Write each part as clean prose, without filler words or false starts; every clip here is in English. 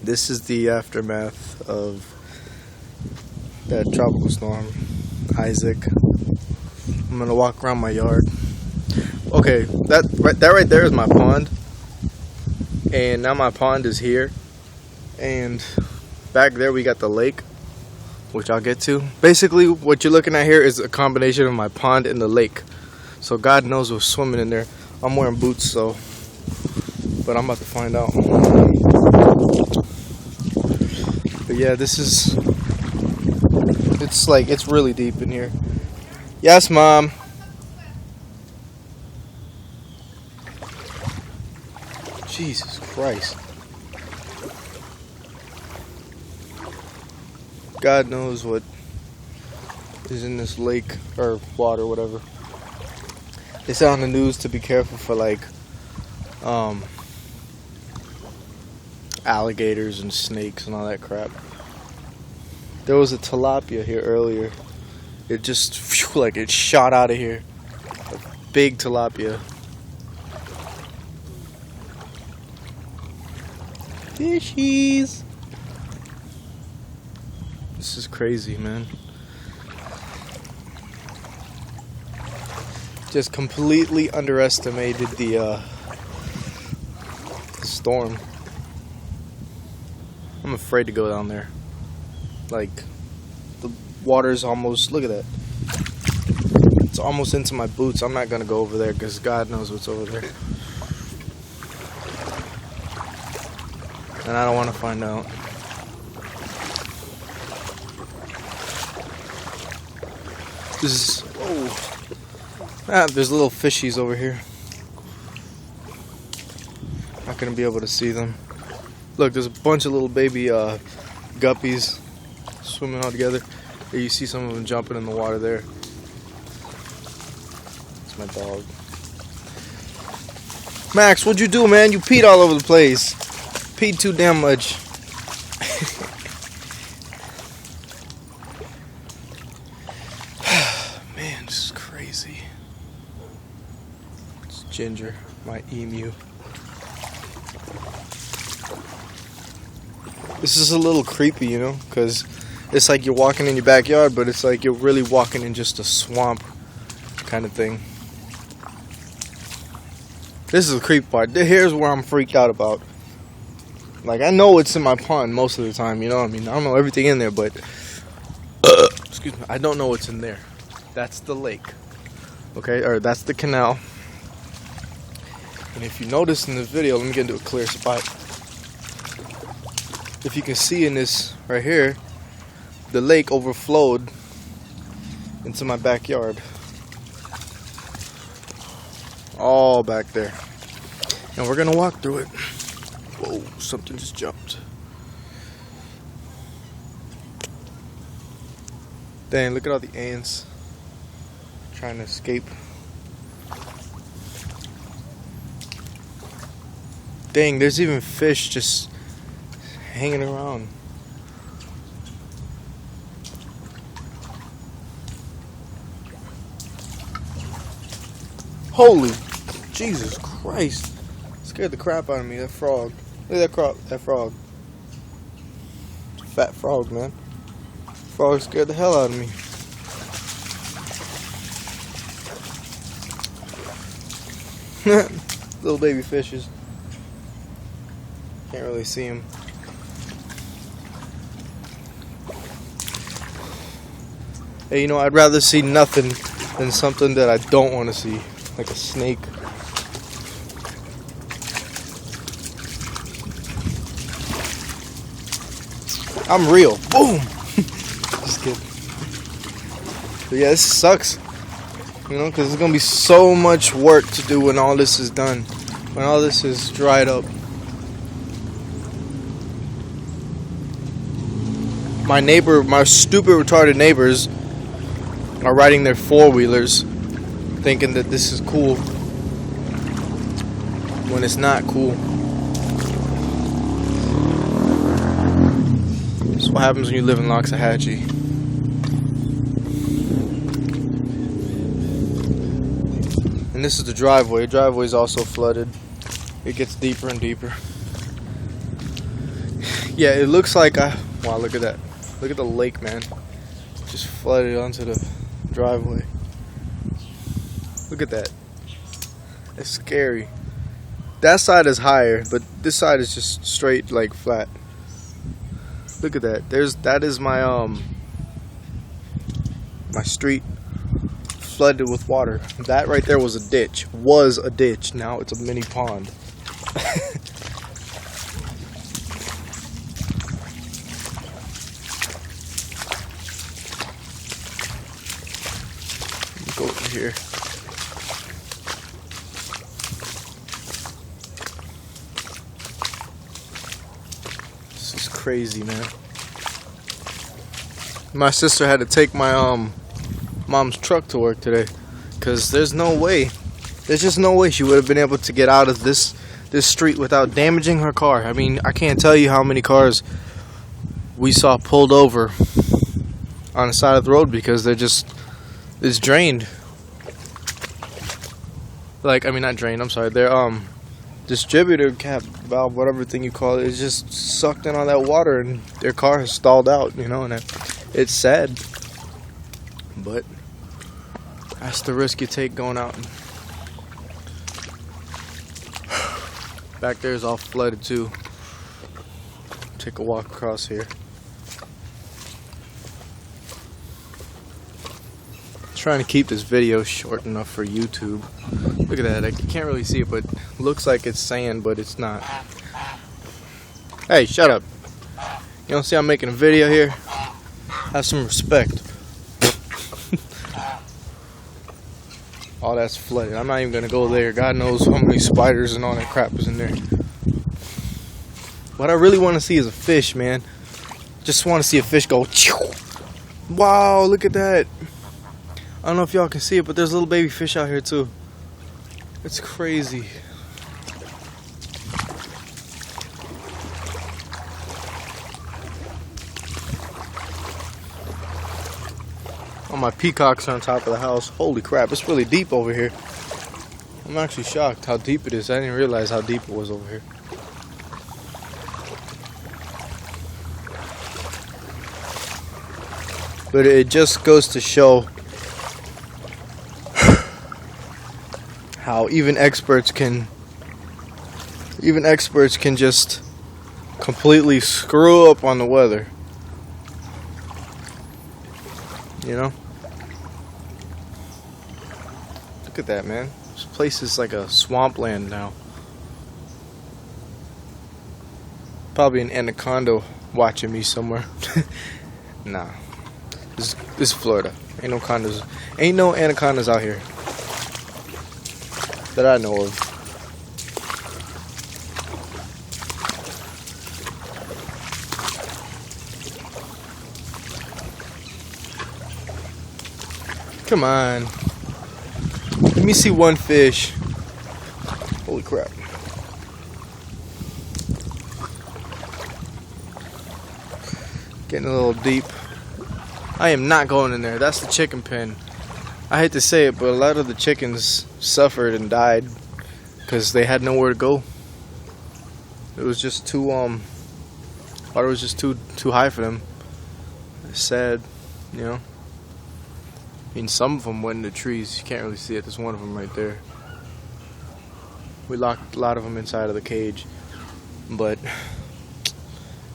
This is the aftermath of that tropical storm, Isaac. I'm gonna walk around my yard. Okay, that right there is my pond, and now my pond is here, and back there we got the lake, which I'll get to. Basically, what you're looking at here is a combination of my pond and the lake. So God knows what's swimming in there. I'm wearing boots, so, but I'm about to find out. But yeah, it's really deep in here. Yes, Mom. Jesus Christ. God knows what is in this lake or water, whatever. They said on the news to be careful for alligators and snakes and all that crap. There was a tilapia here earlier. It just it shot out of here. A big tilapia. Fishies. This is crazy, man. Just completely underestimated the storm. I'm afraid to go down there. Like, the water's almost, look at that. It's almost into my boots. I'm not gonna go over there because God knows what's over there. And I don't want to find out. This is, there's little fishies over here. Not gonna be able to see them. Look, there's a bunch of little baby guppies swimming all together. There you see some of them jumping in the water there. It's my dog. Max, what'd you do, man? You peed all over the place. Peed too damn much. Man, this is crazy. It's Ginger, my emu. This is a little creepy, you know, because it's like you're walking in your backyard, but it's like you're really walking in just a swamp kind of thing. This is the creepy part. Here's where I'm freaked out about. Like, I know it's in my pond most of the time, you know what I mean? I don't know everything in there, but excuse me, I don't know what's in there. That's the lake, okay, or that's the canal. And if you notice in the video, let me get into a clear spot. If you can see in this right here, the lake overflowed into my backyard. All back there. And we're gonna walk through it. Whoa, something just jumped. Dang, look at all the ants trying to escape. Dang, there's even fish just hanging around. Holy Jesus Christ. Scared the crap out of me, that frog. Look at that frog. It's a fat frog, man. Frog scared the hell out of me. Little baby fishes. Can't really see them. Hey, you know, I'd rather see nothing than something that I don't want to see, like a snake. I'm real. Boom! Just kidding. But yeah, this sucks. You know, because there's going to be so much work to do when all this is done. When all this is dried up. My neighbor, my stupid retarded neighbors are riding their four-wheelers thinking that this is cool when it's not cool. That's what happens when you live in Loxahatchee. And this is the driveway. The driveway is also flooded. It gets deeper and deeper. Yeah, it looks like wow, look at that. Look at the lake, man. Just flooded onto the driveway. Look at that. It's scary. That side is higher, but this side is just straight, like, flat. Look at that. That is my my street flooded with water. That right there was a ditch. Was a ditch. Now it's a mini pond. Go over here. This is crazy, man. My sister had to take my mom's truck to work today because there's just no way she would have been able to get out of this street without damaging her car. I mean, I can't tell you how many cars we saw pulled over on the side of the road because it's drained. Like, I mean, not drained, I'm sorry. Their distributor cap valve, whatever thing you call it, is just sucked in all that water and their car has stalled out, you know, and it's sad. But that's the risk you take going out. Back there is all flooded too. Take a walk across here. Trying to keep this video short enough for YouTube. Look at that. You can't really see it, but it looks like it's sand, but it's not. Hey, shut up. You don't see I'm making a video here? Have some respect. All that's flooded. I'm not even gonna go there. God knows how many spiders and all that crap is in there. What I really want to see is a fish, man. Just want to see a fish go. Wow, look at that. I don't know if y'all can see it, but there's little baby fish out here too. It's crazy. Oh, my peacocks are on top of the house. Holy crap, it's really deep over here. I'm actually shocked how deep it is. I didn't realize how deep it was over here. But it just goes to show how even experts can just completely screw up on the weather. You know? Look at that, man. This place is like a swampland now. Probably an anaconda watching me somewhere. Nah. This is Florida. Ain't no anacondas out here that I know of. Come on. Let me see one fish. Holy crap. Getting a little deep. I am not going in there. That's the chicken pen. I hate to say it, but a lot of the chickens suffered and died because they had nowhere to go. It was just too water was just too high for them. It's sad, you know. I mean, some of them went in the trees. You can't really see it. There's one of them right there. We locked a lot of them inside of the cage, but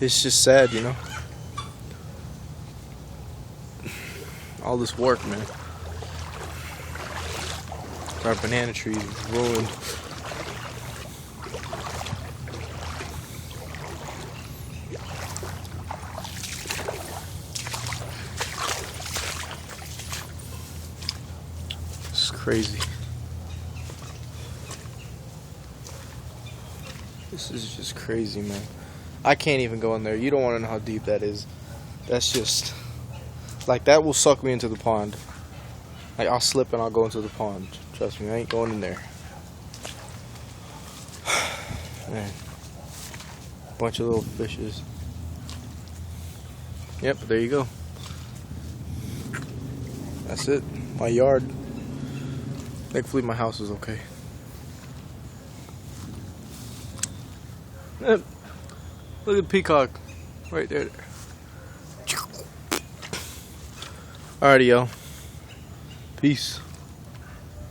it's just sad, you know. All this work, man. Our banana tree is ruined. It's crazy. This is just crazy, man. I can't even go in there. You don't want to know how deep that is. That's just... like, that will suck me into the pond. Like, I'll slip and I'll go into the pond. Trust me, I ain't going in there. Man. Bunch of little fishes. Yep, there you go. That's it. My yard. Thankfully, my house is okay. Yep. Look at the peacock. Right there. Alrighty, y'all. Peace.